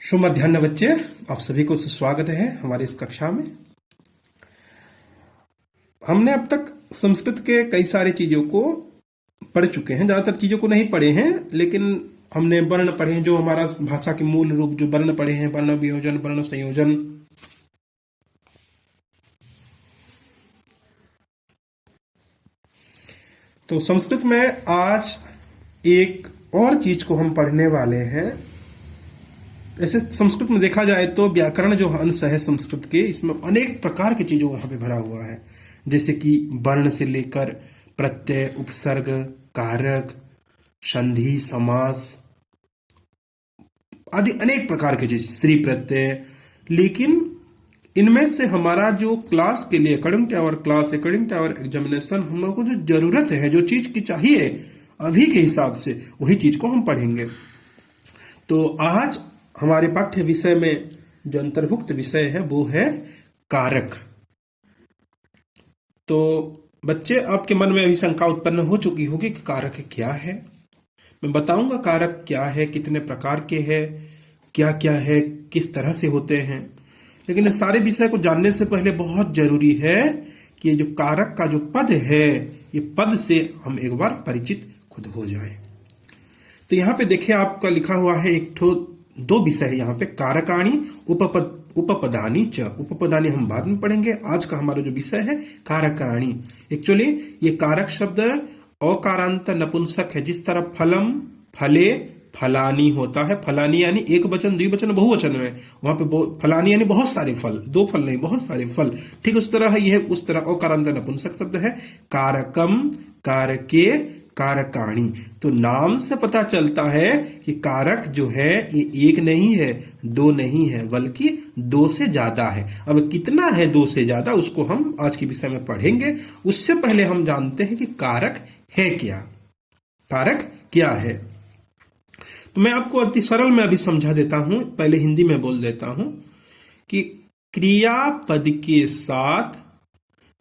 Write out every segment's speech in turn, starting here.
शुभ मध्याह्न बच्चे, आप सभी को स्वागत है हमारी इस कक्षा में। हमने अब तक संस्कृत के कई सारी चीजों को पढ़ चुके हैं। ज्यादातर चीजों को नहीं पढ़े हैं, लेकिन हमने वर्ण पढ़े हैं, जो हमारा भाषा के मूल रूप जो वर्ण पढ़े हैं, वर्ण वियोजन, वर्ण संयोजन। तो संस्कृत में आज एक और चीज को हम पढ़ने वाले हैं। ऐसे संस्कृत में देखा जाए तो व्याकरण जो अंश है संस्कृत के, इसमें अनेक प्रकार की चीजों वहां पे भरा हुआ है, जैसे कि वर्ण से लेकर प्रत्यय, उपसर्ग, कारक, संधि, समास आदि अनेक प्रकार की चीज, स्त्री प्रत्यय। लेकिन इनमें से हमारा जो क्लास के लिए according to our class, according to our examination, हम लोग को जो जरूरत है, जो चीज की चाहिए अभी के हिसाब से, वही चीज को हम पढ़ेंगे। तो आज हमारे पाठ्य विषय में जो अंतर्भुक्त विषय है वो है कारक। तो बच्चे, आपके मन में अभी शंका उत्पन्न हो चुकी होगी कि कारक क्या है। मैं बताऊंगा कारक क्या है, कितने प्रकार के हैं, क्या क्या है, किस तरह से होते हैं। लेकिन इस सारे विषय को जानने से पहले बहुत जरूरी है कि जो कारक का जो पद है, ये पद से हम एक बार परिचित खुद हो जाए। तो यहाँ पे देखिए, आपका लिखा हुआ है दो विषय है यहाँ पे, कारकाणी उपपदानी च। उपपदानी हम बाद में पढ़ेंगे। आज का हमारा जो विषय है कारकाणी। एक्चुअली ये कारक शब्द अकारांत नपुंसक है। जिस तरह फलम, फले, फलानी होता है, फलानी यानी एक वचन, द्विवचन, बहुवचन में, वहां पे फलानी यानी बहुत सारे फल, दो फल नहीं, बहुत सारे फल। ठीक उस तरह है, यह उस तरह अकारांत नपुंसक शब्द है। कारकम, कारके, कारकाणी। तो नाम से पता चलता है कि कारक जो है ये एक नहीं है, दो नहीं है, बल्कि दो से ज्यादा है। अब कितना है दो से ज्यादा, उसको हम आज के विषय में पढ़ेंगे। उससे पहले हम जानते हैं कि कारक है क्या। कारक क्या है, तो मैं आपको अति सरल में अभी समझा देता हूं, पहले हिंदी में बोल देता हूं कि क्रियापद के साथ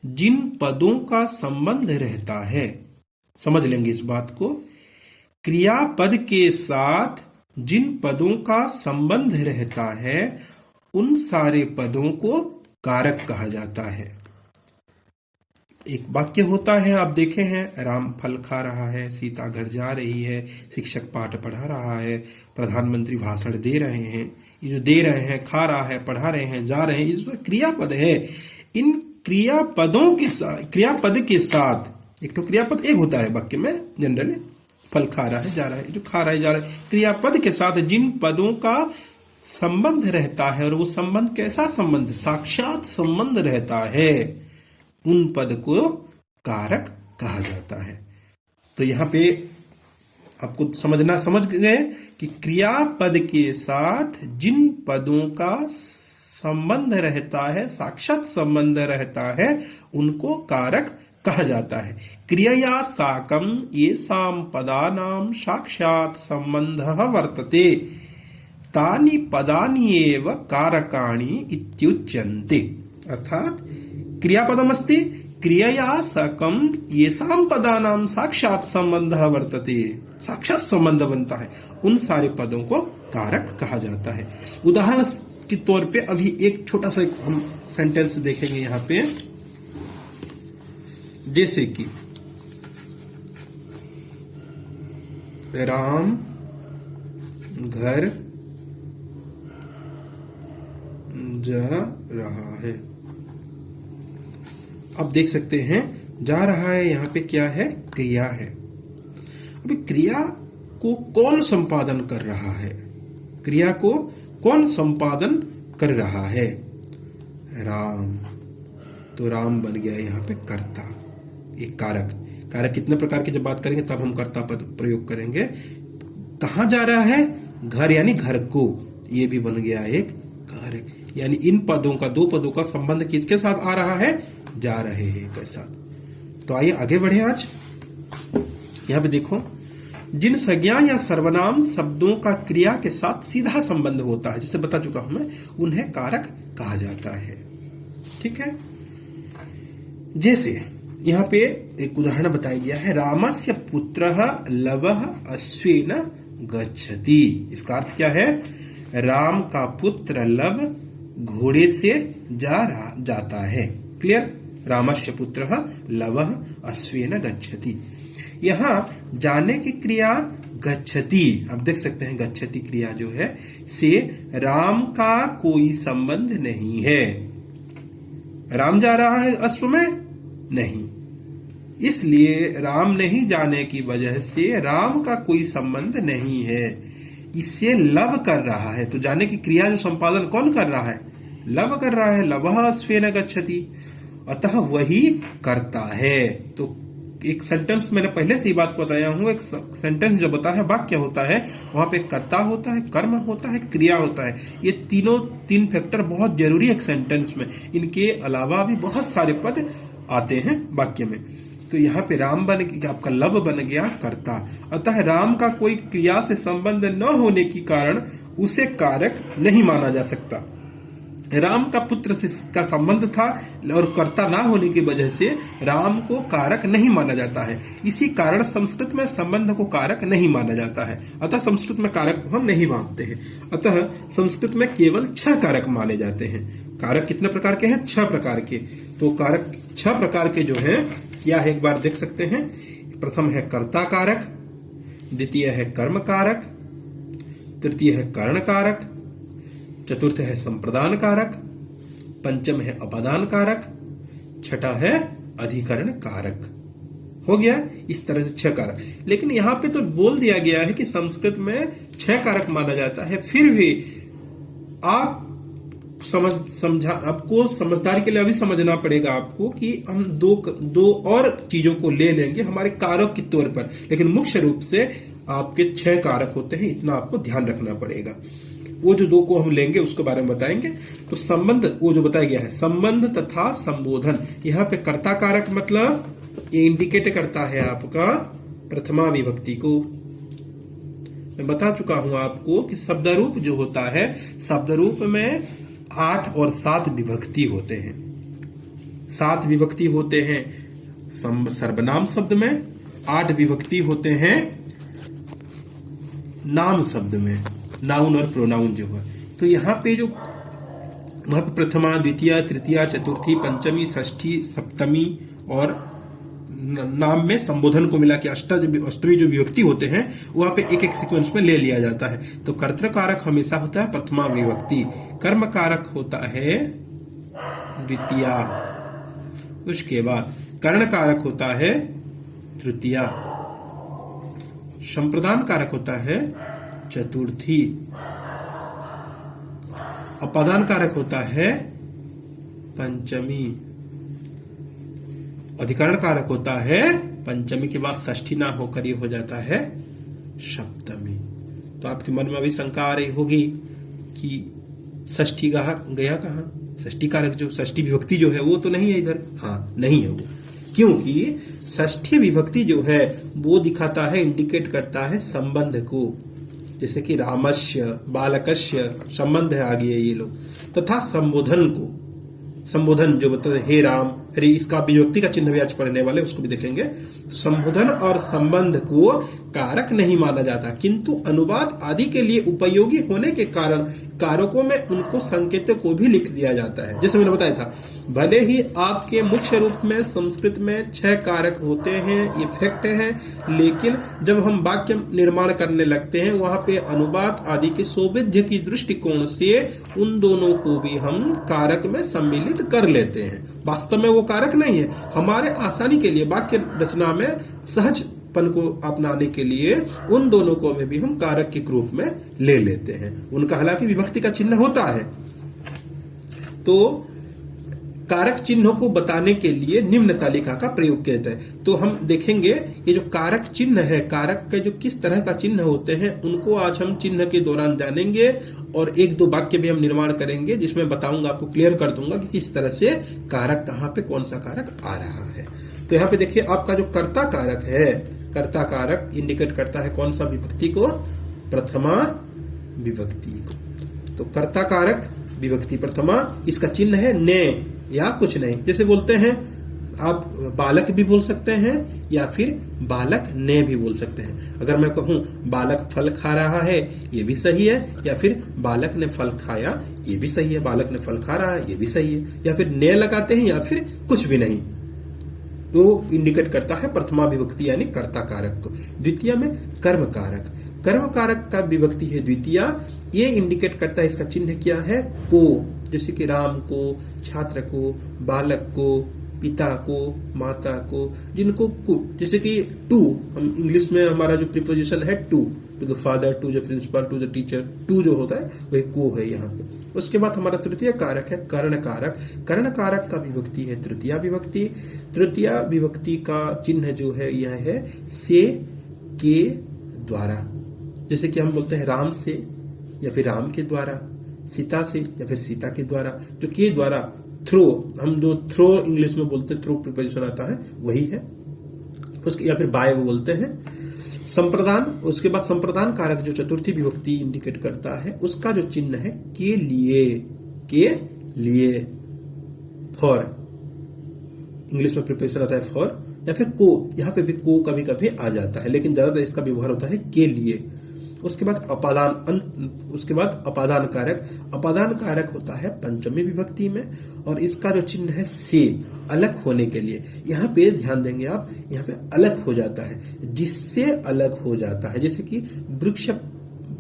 जिन पदों का संबंध रहता है, समझ लेंगे इस बात को। क्रियापद के साथ जिन पदों का संबंध रहता है, उन सारे पदों को कारक कहा जाता है। एक वाक्य होता है, आप देखे हैं, राम फल खा रहा है, सीता घर जा रही है, शिक्षक पाठ पढ़ा रहा है, प्रधानमंत्री भाषण दे रहे हैं। ये जो दे रहे हैं, खा रहा है, पढ़ा रहे हैं, जा रहे हैं, ये जो क्रियापद है, इन क्रियापदों के साथ, क्रियापद के साथ, एक तो क्रियापद एक होता है वाक्य में जनरली, फल खा रहा है, जा रहा है, जो खा रहा है, जा रहा है। क्रियापद के साथ जिन पदों का संबंध रहता है, और वो संबंध कैसा संबंध, साक्षात संबंध रहता है, उन पद को कारक कहा जाता है। तो यहां पे आपको समझ गए कि क्रियापद के साथ जिन पदों का संबंध रहता है, साक्षात संबंध रहता है, उनको कारक कहा जाता है। क्रिया साकम येषां पदानां साक्षात संबंधः वर्तते, तानि पदानि एव कारकाणि इत्युच्यन्ते। अर्थात क्रियापदमस्ति, क्रियया साकम येषां पदानां साक्षात संबंधः वर्तते, साक्षात संबंध बनता है, उन सारे पदों को कारक कहा जाता है। उदाहरण के तौर पे अभी एक छोटा सा हम सेंटेंस देखेंगे यहाँ पे, जैसे कि राम घर जा रहा है। अब देख सकते हैं, जा रहा है यहाँ पे क्या है, क्रिया है। अभी क्रिया को कौन संपादन कर रहा है, क्रिया को कौन संपादन कर रहा है, राम। तो राम बन गया यहाँ पे कर्ता, एक कारक। कारक कितने प्रकार की जब बात करेंगे तब हम कर्ता पद प्रयोग करेंगे। कहां जा रहा है, घर यानी घर को, ये भी बन गया एक कारक। यानी इन पदों का, दो पदों का संबंध किसके साथ आ रहा है, जा रहे हैं के साथ। तो आइए आगे बढ़े। आज यहां पे देखो, जिन संज्ञा या सर्वनाम शब्दों का क्रिया के साथ सीधा संबंध होता है, जिसे बता चुका हूं मैं, उन्हें कारक कहा जाता है। ठीक है, जैसे यहाँ पे एक उदाहरण बताया गया है, रामस्य पुत्रः लवः अश्वेन गच्छति। इसका अर्थ क्या है, राम का पुत्र लव घोड़े से जाता है। क्लियर? रामस्य पुत्रः लवः अश्वेन गच्छति। यहाँ जाने की क्रिया गच्छति, आप देख सकते हैं गच्छति क्रिया जो है से राम का कोई संबंध नहीं है। राम जा रहा है अश्व में? नहीं। इसलिए राम नहीं जाने की वजह से राम का कोई संबंध नहीं है, इससे लव कर रहा है। तो जाने की क्रिया जो संपादन कौन कर रहा है? लव कर रहा है। लवः अश्वेन गच्छति, अतः वही करता है। तो एक सेंटेंस मैंने पहले से ही बात बताया हूं, एक सेंटेंस जो बता है वाक्य होता है, वहां पे कर्ता होता है, कर्म होता है, क्रिया होता है। ये तीन फैक्टर बहुत जरूरी है एक सेंटेंस में। इनके अलावा भी बहुत सारे पद आते हैं वाक्य में। तो यहाँ पे राम बन गया, आपका लव बन गया कर्ता। अतः राम का कोई क्रिया से संबंध न होने के कारण उसे कारक नहीं माना जा सकता। राम का पुत्र से का संबंध था और कर्ता ना होने की वजह से राम को कारक नहीं माना जाता है। इसी कारण संस्कृत में संबंध को कारक नहीं माना जाता है। अतः संस्कृत में कारक को हम नहीं मानते हैं। अतः संस्कृत में केवल 6 कारक माने जाते हैं। कारक कितने प्रकार के हैं? 6 प्रकार के। तो कारक 6 प्रकार के जो है क्या है, एक बार देख सकते हैं। प्रथम है कर्ता कारक, द्वितीय है कर्म कारक, तृतीय है कर्ण कारक, चतुर्थ है संप्रदान कारक, पंचम है अपादान कारक, छठा है अधिकरण कारक। हो गया इस तरह से 6 कारक। लेकिन यहाँ पे तो बोल दिया गया है कि संस्कृत में 6 कारक माना जाता है। फिर भी आप आपको समझदारी के लिए अभी समझना पड़ेगा आपको कि हम दो और चीजों को ले लेंगे हमारे कारक के तौर पर, लेकिन मुख्य रूप से आपके 6 कारक होते हैं, इतना आपको ध्यान रखना पड़ेगा। वो जो 2 को हम लेंगे उसके बारे में बताएंगे। तो संबंध वो जो बताया गया है, संबंध तथा संबोधन। यहाँ पे कर्ता कारक मतलब ये इंडिकेट करता है आपका प्रथमा विभक्ति को। मैं बता चुका हूं आपको कि शब्द रूप जो होता है, शब्द रूप में 8 और 7 विभक्ति होते हैं। 7 विभक्ति होते हैं सर्वनाम शब्द में, 8 विभक्ति होते हैं नाम शब्द में, नाउन और प्रोनाउन जो है। तो यहाँ पे जो वहां पे प्रथमा, द्वितीय, तृतीय, चतुर्थी, पंचमी, षष्ठी, सप्तमी और नाम में संबोधन को मिला के अष्टमी जो विभक्ति होते हैं वहां पे एक सीक्वेंस में ले लिया जाता है। तो कर्तृ कारक हमेशा होता है प्रथमा विभक्ति, कर्म कारक होता है द्वितीया, उसके बाद कर्ण कारक होता है तृतीया, संप्रदान कारक होता है चतुर्थी, अपादान कारक होता है पंचमी, अधिकरण कारक होता है पंचमी के बाद षष्ठी ना होकर ये हो जाता है सप्तमी। तो आपके मन में अभी शंका आ रही होगी कि षष्ठी गया कहाँ? षष्ठी कारक जो षष्ठी विभक्ति जो है वो तो नहीं है इधर। हाँ, नहीं है वो, क्योंकि षष्ठी विभक्ति जो है वो दिखाता है, इंडिकेट करता है संबंध को। जैसे कि रामस्य, बालकस्य संबंध है आगे ये लोग, तथा संबोधन को, संबोधन जो बताते हे राम, अरे इसका विभक्ति का चिन्ह भी आज पढ़ने वाले उसको भी देखेंगे। तो संबोधन और संबंध को कारक नहीं माना जाता, किंतु अनुवाद आदि के लिए उपयोगी होने के कारण कारकों में उनको संकेतों को भी लिख दिया जाता है। जैसे मैंने बताया था, भले ही आपके मुख्य रूप में संस्कृत में 6 कारक होते हैं, ये फैक्ट है, लेकिन जब हम वाक्य निर्माण करने लगते हैं वहां पे अनुवाद आदि के सौविध्य की दृष्टिकोण से उन दोनों को भी हम कारक में सम्मिलित कर लेते हैं। वास्तव में वो कारक नहीं है, हमारे आसानी के लिए वाक्य रचना में सहजपन को अपनाने के लिए उन दोनों को में भी हम कारक के रूप में ले लेते हैं। उनका हालांकि विभक्ति का चिन्ह होता है। तो कारक चिन्हों को बताने के लिए निम्न तालिका का प्रयोग किया जाता है। तो हम देखेंगे ये जो कारक चिन्ह है, कारक के जो किस तरह का चिन्ह होते हैं उनको आज हम चिन्ह के दौरान जानेंगे, और 1-2 वाक्य भी हम निर्माण करेंगे जिसमें बताऊंगा, आपको क्लियर कर दूंगा कि किस तरह से कारक कहाँ पे कौन सा कारक आ रहा है। तो यहाँ पे देखिए आपका जो कर्ता कारक है, कर्ता कारक इंडिकेट करता है कौन सा विभक्ति को? प्रथमा विभक्ति को। तो कर्ता कारक विभक्ति प्रथमा, इसका चिन्ह है ने या कुछ नहीं। जैसे बोलते हैं आप बालक भी बोल सकते हैं या फिर बालक ने भी बोल सकते हैं। अगर मैं कहूं बालक फल खा रहा है, ये भी सही है, या फिर बालक ने फल खाया, ये भी सही है। बालक ने फल खा रहा है, ये भी सही है। या फिर ने लगाते हैं या फिर कुछ भी नहीं, तो इंडिकेट करता है प्रथमा विभक्ति यानी कर्ता कारक को। द्वितीय में कर्म कारक, कर्म कारक का विभक्ति है द्वितीया। ये इंडिकेट करता है, इसका चिन्ह क्या है, को। जैसे कि राम को, छात्र को, बालक को, पिता को, माता को, जिनको को, जैसे कि टू, हम इंग्लिश में हमारा जो प्रीपोजिशन है to the father, to the principal, to the teacher, to जो होता है वही को है यहाँ पे। उसके बाद हमारा तृतीय कारक है कर्ण कारक। कर्ण कारक का विभक्ति है तृतीया विभक्ति। तृतीया विभक्ति का चिन्ह जो है यह है से, के द्वारा। जैसे कि हम बोलते हैं राम से या फिर राम के द्वारा, सीता से या फिर सीता के द्वारा। तो के द्वारा, थ्रो, हम जो थ्रो इंग्लिश में बोलते हैं, थ्रो प्रीपोजिशन आता है वही है उसके, या फिर बाय वो बोलते हैं। संप्रदान, उसके बाद संप्रदान कारक जो चतुर्थी विभक्ति इंडिकेट करता है, उसका जो चिन्ह है के लिए, के लिए, फॉर, इंग्लिश में प्रीपोजिशन आता है फॉर, या फिर को, यहाँ पे भी को कभी कभी आ जाता है, लेकिन ज्यादातर इसका व्यवहार होता है के लिए। उसके बाद अपादान, उसके बाद अपादान कारक। अपादान कारक होता है पंचमी विभक्ति में, और इसका जो चिन्ह है से, अलग होने के लिए। यहाँ पे ध्यान देंगे आप, यहाँ पे अलग हो जाता है, जिससे अलग हो जाता है। जैसे कि वृक्ष,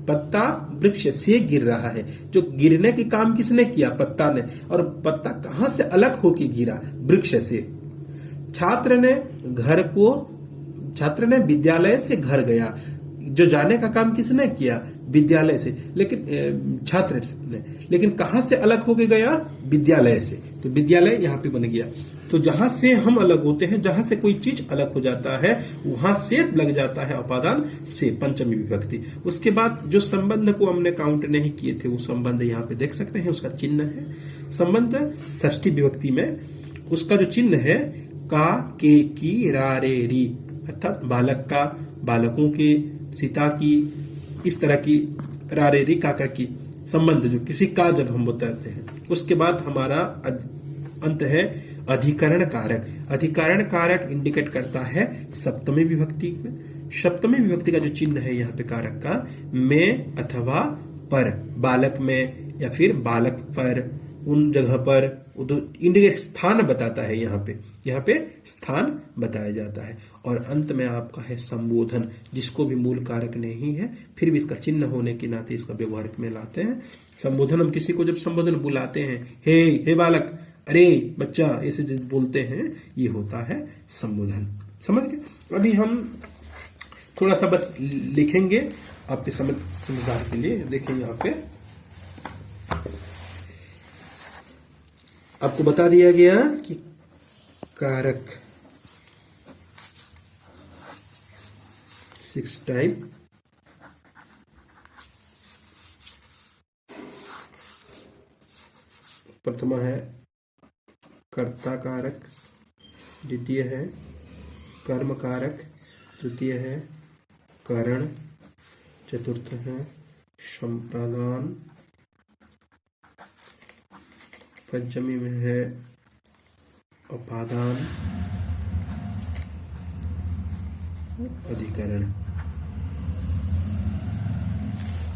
पत्ता वृक्ष से गिर रहा है, जो गिरने की काम किसने किया, पत्ता ने, और पत्ता कहां से अलग होके गिरा, वृक्ष से। छात्र ने घर को, छात्र ने विद्यालय से घर गया, जो जाने का काम किसने किया, विद्यालय से, लेकिन छात्र ने, लेकिन कहां से अलग होके गया, विद्यालय से। तो विद्यालय यहाँ पे बन गया। तो जहां से हम अलग होते हैं, जहां से कोई चीज अलग हो जाता है, वहां से लग जाता है अपादान से, पंचमी विभक्ति। उसके बाद जो संबंध को हमने काउंट नहीं किए थे, वो संबंध यहाँ पे देख सकते हैं, उसका चिन्ह है संबंध। षष्ठी विभक्ति में उसका जो चिन्ह है का, के, की, रा, रे, री, अर्थात बालक का, बालकों के, सीता की, इस तरह की, रा, रे, री, काका की, संबंध जो किसी का जब हम बताते हैं। उसके बाद हमारा अंत है अधिकरण कारक। अधिकरण कारक इंडिकेट करता है सप्तमी विभक्ति में। सप्तमी विभक्ति का जो चिन्ह है यहाँ पे कारक का, में अथवा पर, बालक में या फिर बालक पर, उन जगह पर, इंडिकेट स्थान बताता है। यहाँ पे स्थान बताया जाता है। और अंत में आपका है संबोधन, जिसको भी मूल कारक नहीं है, फिर भी इसका चिन्ह होने के नाते इसका व्यवहार में लाते हैं। संबोधन, हम किसी को जब संबोधन बुलाते हैं, हे बालक, अरे बच्चा, ऐसे जब बोलते हैं, ये होता है संबोधन। समझ गए। अभी हम थोड़ा सा बस लिखेंगे आपके समझदार के लिए। देखें यहाँ पे आपको बता दिया गया कि कारक 6 टाइप, प्रथमा है कर्ता कारक, द्वितीय है कर्म कारक, तृतीय है करण, चतुर्थ है संप्रदान, पंचमी में है अपादान, अधिकरण।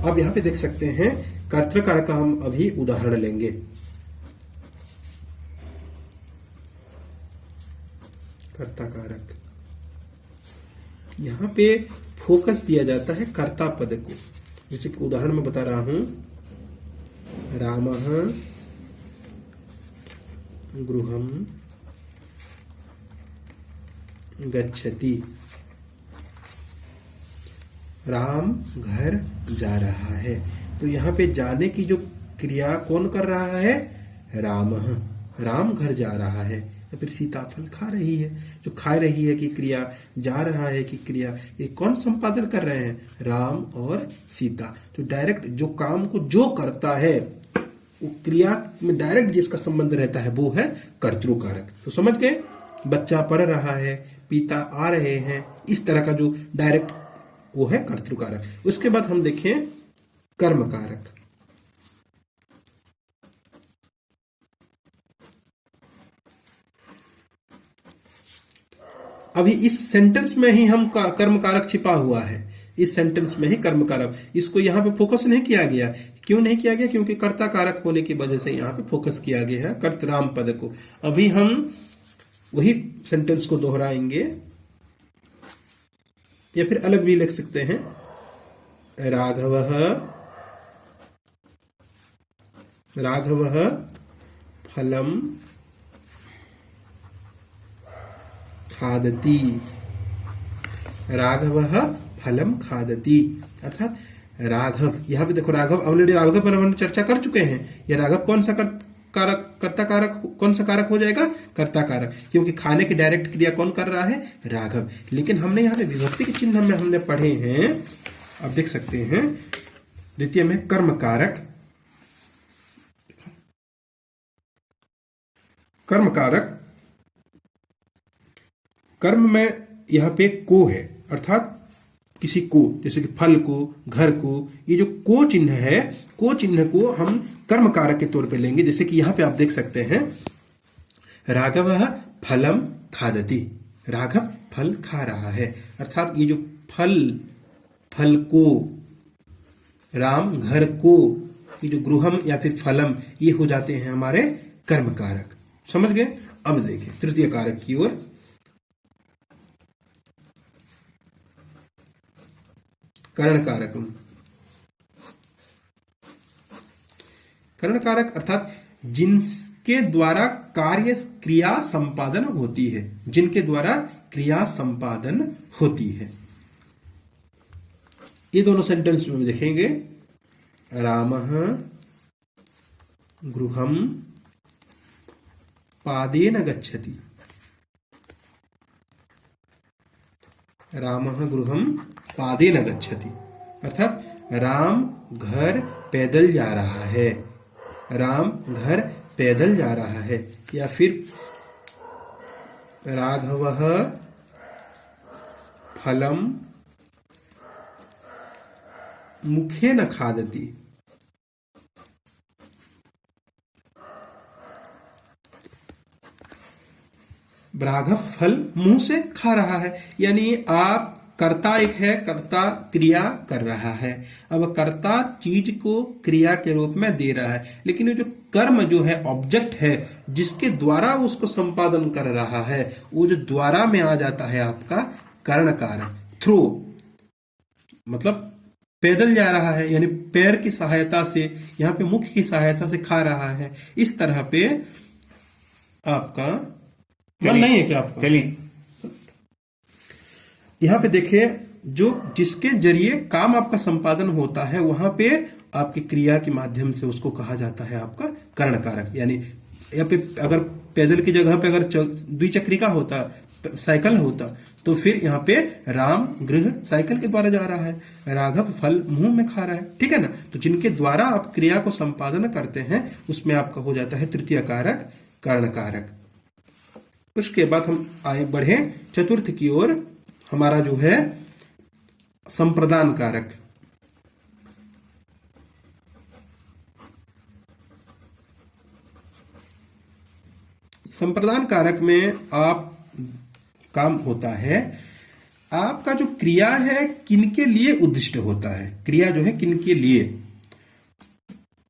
आप यहां पे देख सकते हैं कर्तृ कारक का हम अभी उदाहरण लेंगे। कर्ता कारक, यहां पे फोकस दिया जाता है कर्ता पद को। जैसे कि उदाहरण में बता रहा हूं, रामः गृहं गच्छति, राम घर जा रहा है। तो यहाँ पे जाने की जो क्रिया कौन कर रहा है, रामः, राम घर जा रहा है। या फिर सीता फल खा रही है, जो खा रही है कि क्रिया, जा रहा है कि क्रिया, ये कौन संपादन कर रहे हैं, राम और सीता। तो डायरेक्ट जो काम को जो करता है, वो क्रिया में डायरेक्ट जिसका संबंध रहता है, वो है कर्तृकारक। तो समझ गए, बच्चा पढ़ रहा है, पिता आ रहे हैं, इस तरह का जो डायरेक्ट, वो है कर्तृकारक। उसके बाद हम देखें कर्म कारक। अभी इस सेंटेंस में ही हम कर्म कारक छिपा हुआ है, इस सेंटेंस में ही कर्म कारक, इसको यहाँ पे फोकस नहीं किया गया। क्यों नहीं किया गया? क्योंकि कर्ता कारक होने की वजह से यहाँ पे फोकस किया गया है कर्तराम पद को। अभी हम वही सेंटेंस को दोहराएंगे, या फिर अलग भी लिख सकते हैं। राघवः फलम खादति। राघवः फलम खादति अर्थात राघव, यहां पे देखो राघव, ऑलरेडी राघव पर हम चर्चा कर चुके हैं। यह राघव कौन सा कारक, कर्ता कारक, कौन सा कारक हो जाएगा? कर्ता कारक, क्योंकि खाने की डायरेक्ट क्रिया कौन कर रहा है? राघव। लेकिन हमने यहाँ पे विभक्ति के चिन्ह में हमने पढ़े हैं, आप देख सकते हैं द्वितीय में कर्म कारक, कर्म कारक, कर्म में यहाँ पे को है, अर्थात किसी को, जैसे कि फल को, घर को, ये जो को चिन्ह है, को चिन्ह को हम कर्म कारक के तौर पे लेंगे। जैसे कि यहाँ पे आप देख सकते हैं राघवः फलम खादति, राघव फल खा रहा है, अर्थात ये जो फल को, राम घर को, ये जो गृहम या फिर फलम, ये हो जाते हैं हमारे कर्म कारक। समझ गए? अब देखें तृतीय कारक की ओर। कर्ण कारकम, कर्ण कारक अर्थात जिनके द्वारा कार्य क्रिया संपादन होती है, जिनके द्वारा क्रिया संपादन होती है। ये दोनों सेंटेंस में देखेंगे। रामः गृहम पादेन गच्छति, रामः गृहम पादेन गच्छति अर्थात राम घर पैदल जा रहा है, राम घर पैदल जा रहा है। या फिर राघवः फलम मुखेन खादति, राघव फल मुंह से खा रहा है। यानी आप कर्ता एक है, कर्ता क्रिया कर रहा है। अब कर्ता चीज को क्रिया के रूप में दे रहा है, लेकिन ये जो कर्म जो है, ऑब्जेक्ट है, जिसके द्वारा उसको संपादन कर रहा है, वो जो द्वारा में आ जाता है आपका कर्ण कारक। थ्रू मतलब पैदल जा रहा है, यानी पैर की सहायता से, यहाँ पे मुख की सहायता से खा रहा है। इस तरह पे आपका मन नहीं है क्या आपका? चलिए यहां पे देखिए, जो जिसके जरिए काम आपका संपादन होता है, वहां पे आपकी क्रिया के माध्यम से उसको कहा जाता है आपका कर्ण कारक। यानी यहाँ पे अगर पैदल की जगह पे अगर द्विचक्रिका होता, साइकिल होता, तो फिर यहाँ पे राम गृह साइकिल के द्वारा जा रहा है, राघव फल मुंह में खा रहा है। ठीक है ना? तो जिनके द्वारा आप क्रिया को संपादन करते हैं, उसमें आपका हो जाता है तृतीय कारक कर्ण कारक। उसके बाद हम आगे बढ़े चतुर्थ की ओर। हमारा जो है संप्रदान कारक। संप्रदान कारक में आप काम होता है, आपका जो क्रिया है किनके लिए उद्दिष्ट होता है, क्रिया जो है किनके लिए।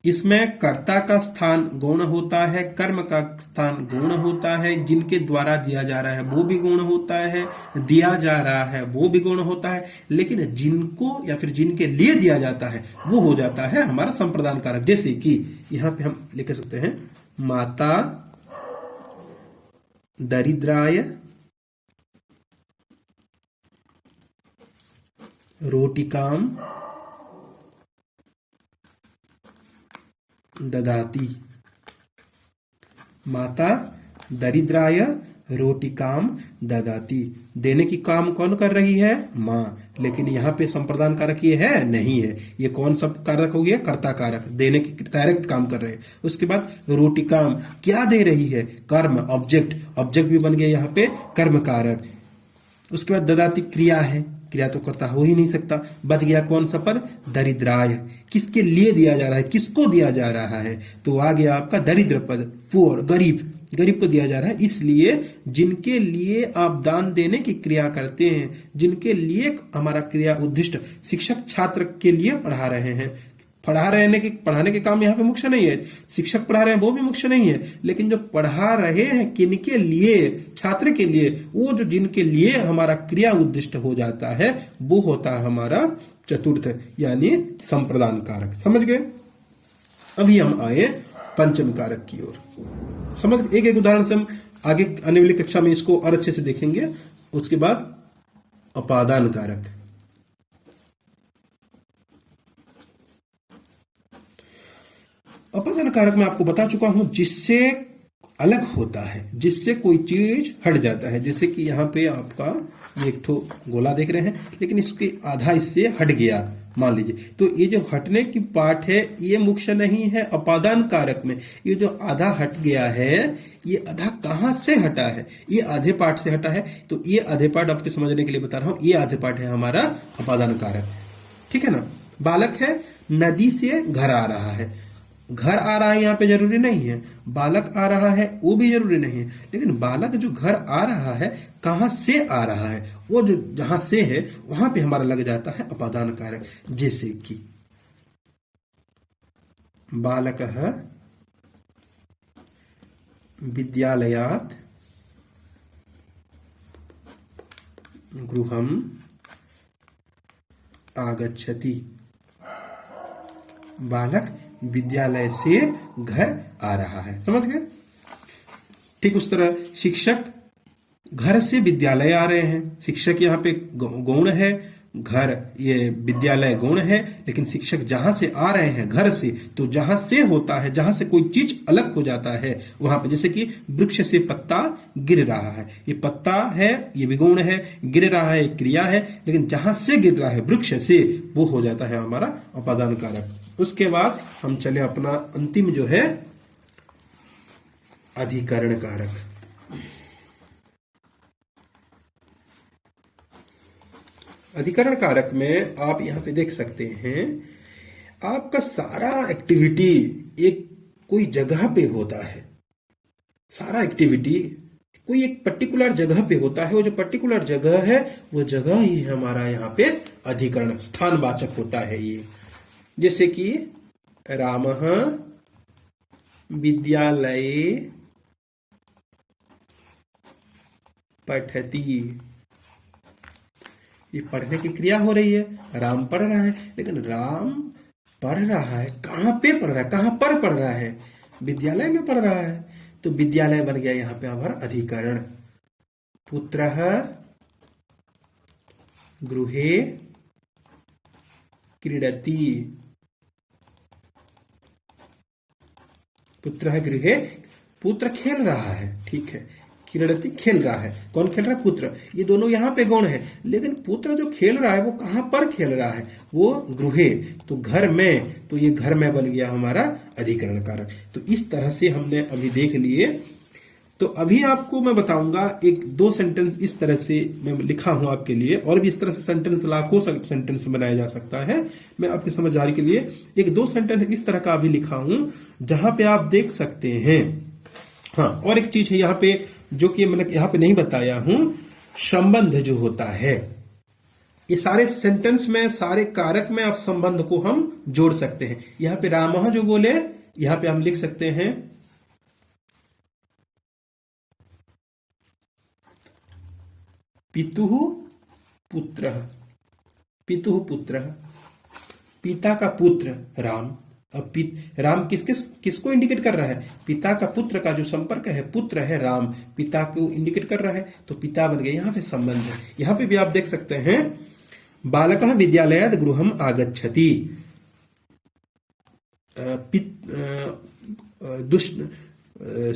इसमें कर्ता का स्थान गौण होता है, कर्म का स्थान गौण होता है, जिनके द्वारा दिया जा रहा है वो भी गौण होता है, दिया जा रहा है वो भी गौण होता है, लेकिन जिनको या फिर जिनके लिए दिया जाता है वो हो जाता है हमारा संप्रदान कारक। जैसे कि यहां पे हम लिख सकते हैं माता दरिद्राय रोटिकाम ददाती, माता दरिद्राय रोटिकाम ददाती। देने की काम कौन कर रही है? माँ। लेकिन यहाँ पे संप्रदान कारक ये है नहीं है, ये कौन सा कारक हो गया? कर्ता कारक, देने की डायरेक्ट काम कर रहे हैं। उसके बाद रोटिकाम क्या दे रही है? कर्म, ऑब्जेक्ट, ऑब्जेक्ट भी बन गया यहाँ पे कर्म कारक। उसके बाद ददाती क्रिया है, क्रिया तो करता हो ही नहीं सकता, बच गया कौन सा पद? दरिद्राय। किसके लिए दिया जा रहा है, किसको दिया जा रहा है? तो आ गया आपका दरिद्र पद, पुअर, गरीब। गरीब को दिया जा रहा है। इसलिए जिनके लिए आप दान देने की क्रिया करते हैं, जिनके लिए हमारा क्रिया उद्दिष्ट शिक्षक छात्र के लिए पढ़ा रहे हैं, पढ़ाने के काम यहाँ पे मुख्य नहीं है, शिक्षक पढ़ा रहे हैं वो भी मुख्य नहीं है, लेकिन जो पढ़ा रहे हैं किनके लिए, छात्र के लिए, वो जो जिनके लिए हमारा क्रिया उद्दिष्ट हो जाता है वो होता है हमारा चतुर्थ यानी संप्रदान कारक। समझ गए? अभी हम आए पंचम कारक की ओर। समझ, एक एक उदाहरण से हम आगे आने वाली कक्षा में इसको और अच्छे से देखेंगे। उसके बाद अपादान कारक। अपादान कारक मैं आपको बता चुका हूं, जिससे अलग होता है, जिससे कोई चीज हट जाता है। जैसे कि यहाँ पे आपका ये एक ठो गोला देख रहे हैं, लेकिन इसके आधा इससे हट गया मान लीजिए, तो ये जो हटने की पार्ट है ये मुख्य नहीं है अपादान कारक में। ये जो आधा हट गया है, ये आधा कहां से हटा है? ये आधे पार्ट से हटा है। तो ये आधे पार्ट आपके समझने के लिए बता रहा हूं, ये आधे पार्ट है हमारा अपादान कारक। ठीक है ना? बालक है, नदी से घर आ रहा है। घर आ रहा है यहाँ पे जरूरी नहीं है, बालक आ रहा है वो भी जरूरी नहीं है, लेकिन बालक जो घर आ रहा है कहां से आ रहा है, वो जो जहां से है वहां पे हमारा लग जाता है अपादान कारक। जैसे कि बालक विद्यालयात् गृहम् आगच्छति। बालक विद्यालय से घर आ रहा है। समझ गए? ठीक उस तरह शिक्षक घर से विद्यालय आ रहे हैं। शिक्षक यहाँ पे गौण है, घर ये विद्यालय गौण है, लेकिन शिक्षक जहां से आ रहे हैं घर से, तो जहां से होता है, जहां से कोई चीज अलग हो जाता है वहां पे, जैसे कि वृक्ष से पत्ता गिर रहा है, ये पत्ता है, ये भी गौण है, गिर रहा है, क्रिया है, लेकिन जहां से गिर रहा है वृक्ष से, वो हो जाता है हमारा अपादान कारक। उसके बाद हम चले अपना अंतिम जो है अधिकरण कारक। अधिकरण कारक में आप यहां पे देख सकते हैं, आपका सारा एक्टिविटी एक कोई जगह पे होता है। सारा एक्टिविटी कोई एक पर्टिकुलर जगह पे होता है। वो जो पर्टिकुलर जगह है वो जगह ही हमारा यहाँ पे अधिकरण स्थानवाचक होता है। ये जैसे कि रामः विद्यालये पठति। ये पढ़ने की क्रिया हो रही है, राम पढ़ रहा है, लेकिन राम पढ़ रहा है कहां पे पढ़ रहा है, कहां पर पढ़ रहा है? विद्यालय में पढ़ रहा है, तो विद्यालय बन गया यहां पे हमारा अधिकरण। पुत्रः गृहे क्रीडति। पुत्रः गृहे, पुत्र खेल रहा है, ठीक है, क्रीडति खेल रहा है। कौन खेल रहा है? पुत्र। ये दोनों यहाँ पे गौण है, लेकिन पुत्र जो खेल रहा है वो कहां पर खेल रहा है? वो गृहे, तो घर में, तो ये घर में बन गया हमारा अधिकरण कारक। तो इस तरह से हमने अभी देख लिए। तो अभी आपको मैं बताऊंगा एक दो सेंटेंस इस तरह से मैं लिखा हूं आपके लिए, और भी इस तरह से सेंटेंस लाखों सेंटेंस बनाया जा सकता है। मैं आपके समझदारी के लिए एक दो सेंटेंस इस तरह का अभी लिखा हूं जहां पे आप देख सकते हैं। हाँ, और एक चीज है यहाँ पे जो कि मैंने यहाँ पे नहीं बताया हूं, संबंध जो होता है, ये सारे सेंटेंस में, सारे कारक में आप संबंध को हम जोड़ सकते हैं। यहाँ पे रामः जो बोले, यहाँ पे हम लिख सकते हैं पितुः पुत्रः। पितुः पुत्रः, पिता का पुत्र राम। अब राम किसको इंडिकेट कर रहा है? पिता का पुत्र का जो संपर्क है, पुत्र है राम, पिता को इंडिकेट कर रहा है, तो पिता बन गया। यहाँ पे संबंध है। यहाँ पे भी आप देख सकते हैं बालकः विद्यालयात् गृहम् आगच्छति।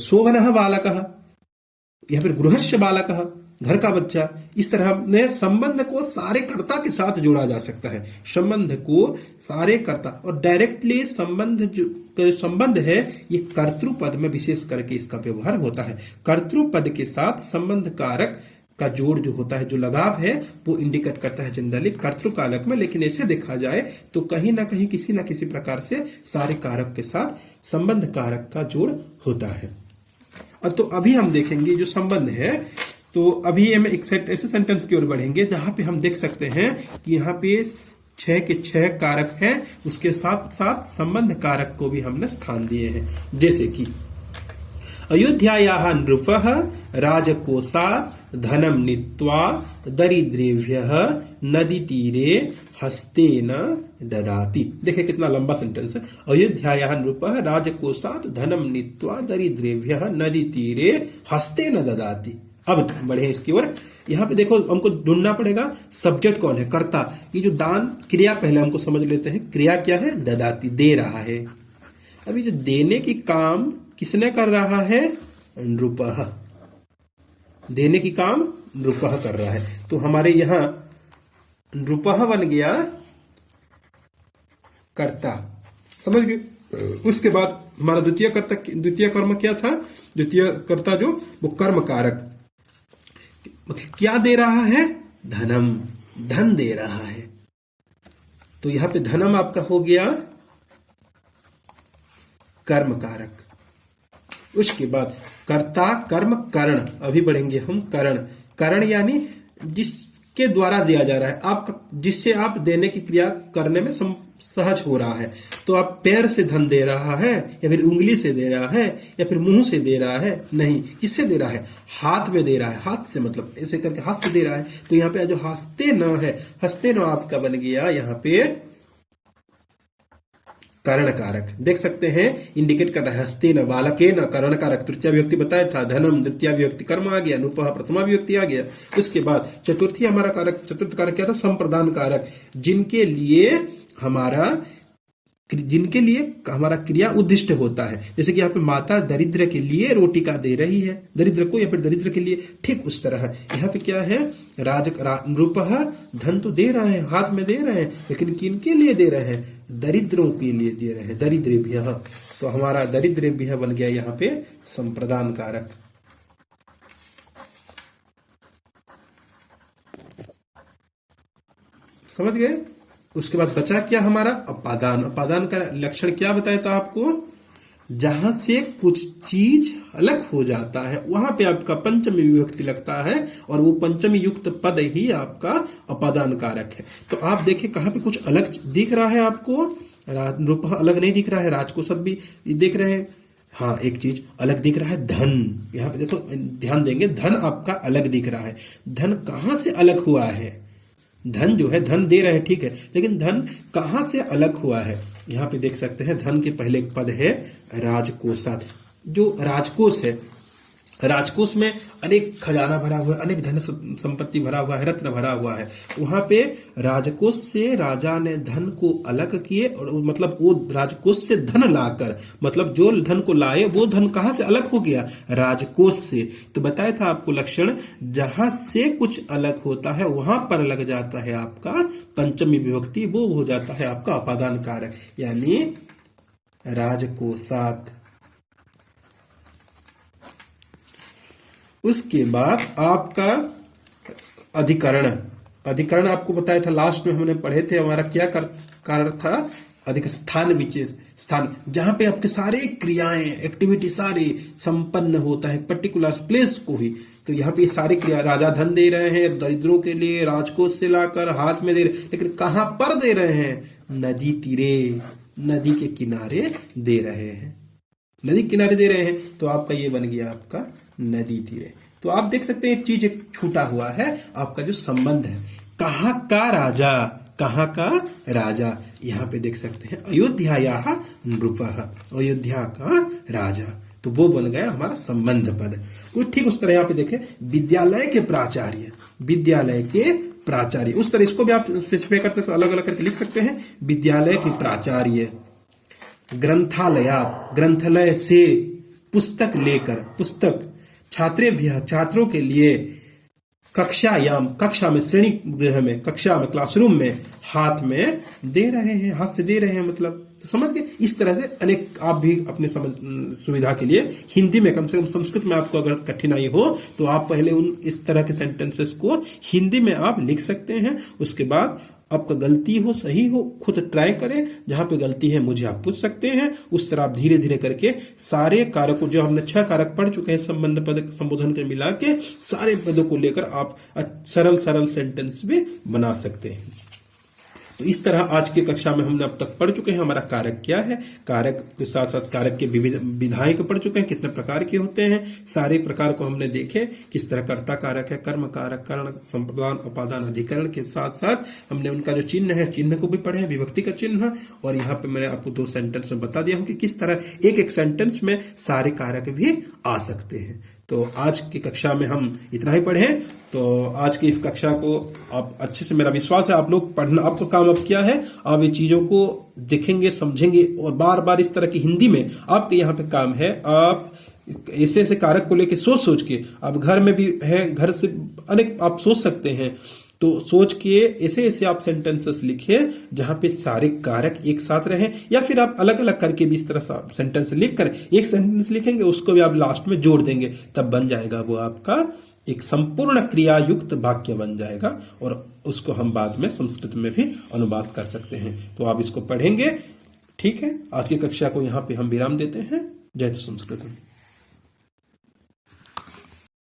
शोभनः बालकः, यहाँ पर गृहस्य बालकः, घर का बच्चा। इस तरह हमने संबंध को सारे कर्ता के साथ जोड़ा जा सकता है। संबंध को सारे कर्ता, और डायरेक्टली संबंध जो संबंध है ये कर्तृपद में विशेष करके इसका व्यवहार होता है। कर्तृपद के साथ संबंध कारक का जोड़ जो होता है, जो लगाव है, वो इंडिकेट करता है जनरली कर्तृकालक में। लेकिन ऐसे देखा जाए तो कहीं ना कहीं किसी ना किसी प्रकार से सारे कारक के साथ संबंध कारक का जोड़ होता है। तो अभी हम देखेंगे जो संबंध है, तो अभी हम एक सेट ऐसे सेंटेंस की ओर बढ़ेंगे जहां पे हम देख सकते हैं कि यहाँ पे 6 के 6 कारक हैं, उसके साथ साथ संबंध कारक को भी हमने स्थान दिए हैं। जैसे कि अयोध्यायाः नृपः राजकोषात् धनं नीत्वा दरिद्रेभ्यः नदीतीरे हस्तेन ददाति। देखिए कितना लंबा सेंटेंस है। अयोध्यायाः नृपः राजकोषात् धनं नीत्वा दरिद्रेभ्यः नदीतीरे हस्तेन ददाति। अब बढ़े इसकी ओर। यहाँ पे देखो हमको ढूंढना पड़ेगा सब्जेक्ट कौन है, कर्ता। ये जो दान क्रिया पहले हमको समझ लेते हैं, क्रिया क्या है, ददाति, दे रहा है। अभी जो देने की काम किसने कर रहा है, नृपः, देने की काम नृपः कर रहा है। तो हमारे यहां नृपः बन गया कर्ता, समझ गए। उसके बाद हमारा द्वितीय कर्म क्या था, द्वितीय कर्ता जो वो कर्म कारक, मतलब क्या दे रहा है, धनम, धन दे रहा है। तो यहां पे धनम आपका हो गया कर्म कारक। उसके बाद कर्ता कर्म करण, अभी बढ़ेंगे हम करण। करण यानी जिसके द्वारा दिया जा रहा है, आप जिससे आप देने की क्रिया करने में सहज हो रहा है। तो आप पैर से धन दे रहा है, या फिर उंगली से दे रहा है, या फिर मुंह से दे रहा है, नहीं, किससे दे रहा है, हाथ में दे रहा है। हाथ से मतलब ऐसे करके हाथ से दे रहा है। तो यहाँ पे जो हस्ते न है, हस्ते न आपका बन गया यहाँ पे करण कारक। देख सकते हैं इंडिकेट कर रहा है, हस्ते न बालके न करण कारक। तृतीय विभक्ति बताया था, धनम द्वितीय विभक्ति कर्म आ गया, नृपः प्रथमा विभक्ति आ गया। उसके बाद चतुर्थी हमारा कारक, चतुर्थ कारक क्या था, संप्रदान कारक, जिनके लिए हमारा क्रिया उद्दिष्ट होता है। जैसे कि यहाँ पे माता दरिद्र के लिए रोटिका दे रही है, दरिद्र को या फिर दरिद्र के लिए, ठीक उस तरह यहाँ पे क्या है, नृपः धन तो दे रहे हैं, हाथ में दे रहे हैं, लेकिन किनके लिए दे रहे हैं, दरिद्रों के लिए दे रहे हैं, दरिद्रेभ्यः। तो हमारा दरिद्रेभ्यः बन गया यहाँ पे संप्रदान कारक। समझ गए। उसके बाद बचा क्या हमारा, अपादान। अपादान का लक्षण क्या बताया था आपको, जहां से कुछ चीज अलग हो जाता है वहां पे आपका पंचमी विभक्ति लगता है, और वो पंचमी युक्त पद ही आपका अपादान कारक है। तो आप देखिए कहां पे कुछ अलग दिख रहा है आपको, नृपः अलग नहीं दिख रहा है, राजकोषात् भी दिख रहे हैं। हाँ, एक चीज अलग दिख रहा है, धन। यहाँ पे देखो ध्यान देंगे, धन आपका अलग दिख रहा है। धन कहां से अलग हुआ है, धन जो है, धन दे रहे हैं ठीक है, लेकिन धन कहां से अलग हुआ है, यहां पे देख सकते हैं धन के पहले एक पद है राजकोषात्। जो राजकोष है, राजकोष में अनेक खजाना भरा हुआ है, अनेक धन संपत्ति भरा हुआ है, रत्न भरा हुआ है। वहां पे राजकोष से राजा ने धन को अलग किए, और मतलब वो राजकोष से धन लाकर, मतलब जो धन को लाए वो धन कहां से अलग हो गया, राजकोष से। तो बताया था आपको लक्षण, जहां से कुछ अलग होता है वहां पर लग जाता है आपका पंचमी विभक्ति, वो हो जाता है आपका अपादान कारक, यानी राजकोषात्। उसके बाद आपका अधिकरण। अधिकरण आपको बताया था, लास्ट में हमने पढ़े थे, हमारा क्या कारण था, अधिक स्थान विशेष, स्थान जहां पे आपके सारे क्रियाएं, एक्टिविटी सारे संपन्न होता है पर्टिकुलर प्लेस को ही। तो यहाँ पे सारी क्रिया, राजा धन दे रहे हैं दरिद्रों के लिए, राजकोष से लाकर हाथ में दे रहे, लेकिन कहां पर दे रहे हैं, नदी तीरे, नदी के किनारे दे रहे हैं, नदी किनारे दे रहे हैं। तो आपका ये बन गया आपका नदी तीरे। तो आप देख सकते हैं एक चीज एक छूटा हुआ है, आपका जो संबंध है, कहां का राजा, कहां का राजा, यहां पे देख सकते हैं अयोध्यायाः नृपः, अयोध्या का राजा। तो वो बन गया हमारा संबंध पद। तो ठीक उस तरह यहाँ पे देखें, विद्यालय के प्राचार्य, विद्यालय के प्राचार्य, उस तरह इसको भी आप स्पेसिफाई कर सकते, अलग अलग करके लिख सकते हैं। विद्यालय के प्राचार्य, ग्रंथालयात, ग्रंथालय से, पुस्तक लेकर, पुस्तक, छात्रेभ्यः, छात्रों के लिए, कक्षायाम, कक्षा में, श्रेणी गृह में, कक्षा में, क्लासरूम में, हाथ में दे रहे हैं, हाथ से दे रहे हैं, मतलब तो समझ गए। इस तरह से अनेक, आप भी अपने समझ सुविधा के लिए हिंदी में, कम से कम संस्कृत में आपको अगर कठिनाई हो तो आप पहले उन इस तरह के सेंटेंसेस को हिंदी में आप लिख सकते हैं। उसके बाद आपका गलती हो सही हो खुद ट्राई करें, जहां पे गलती है मुझे आप पूछ सकते हैं। उस तरह आप धीरे धीरे करके सारे कारकों, जो हमने 6 कारक पढ़ चुके हैं संबंध पद संबोधन के मिला के, सारे पदों को लेकर आप सरल सरल सेंटेंस भी बना सकते हैं। तो इस तरह आज की कक्षा में हमने अब तक पढ़ चुके हैं हमारा कारक क्या है, कारक के साथ साथ कारक के विविध विधाएं को पढ़ चुके हैं, कितने प्रकार के होते हैं, सारे प्रकार को हमने देखे, किस तरह कर्ता कारक है, कर्म कारक, कर्ण, संप्रदान, उपादान, अधिकरण के साथ साथ हमने उनका जो चिन्ह है, चिन्ह को भी पढ़े हैं, विभक्ति का चिन्ह। और यहाँ पे मैंने आपको 2 सेंटेंस में बता दिया हूं कि किस तरह एक एक सेंटेंस में सारे कारक भी आ सकते हैं। तो आज की कक्षा में हम इतना ही पढ़े। तो आज की इस कक्षा को आप अच्छे से, मेरा विश्वास है आप लोग पढ़ना, आपका काम अब क्या है, आप ये चीजों को देखेंगे, समझेंगे और बार बार इस तरह की हिंदी में आपके यहाँ पे काम है। आप ऐसे ऐसे कारक को लेके सोच सोच के, आप घर में भी है, घर से अनेक आप सोच सकते हैं, तो सोच के ऐसे ऐसे आप सेंटेंसेस लिखिए जहां पे सारे कारक एक साथ रहें, या फिर आप अलग अलग करके भी इस तरह सेंटेंस लिख कर एक सेंटेंस लिखेंगे, उसको भी आप लास्ट में जोड़ देंगे, तब बन जाएगा वो आपका एक संपूर्ण क्रिया युक्त वाक्य बन जाएगा। और उसको हम बाद में संस्कृत में भी अनुवाद कर सकते हैं। तो आप इसको पढ़ेंगे। ठीक है, आज की कक्षा को यहाँ पे हम विराम देते हैं। जय संस्कृत।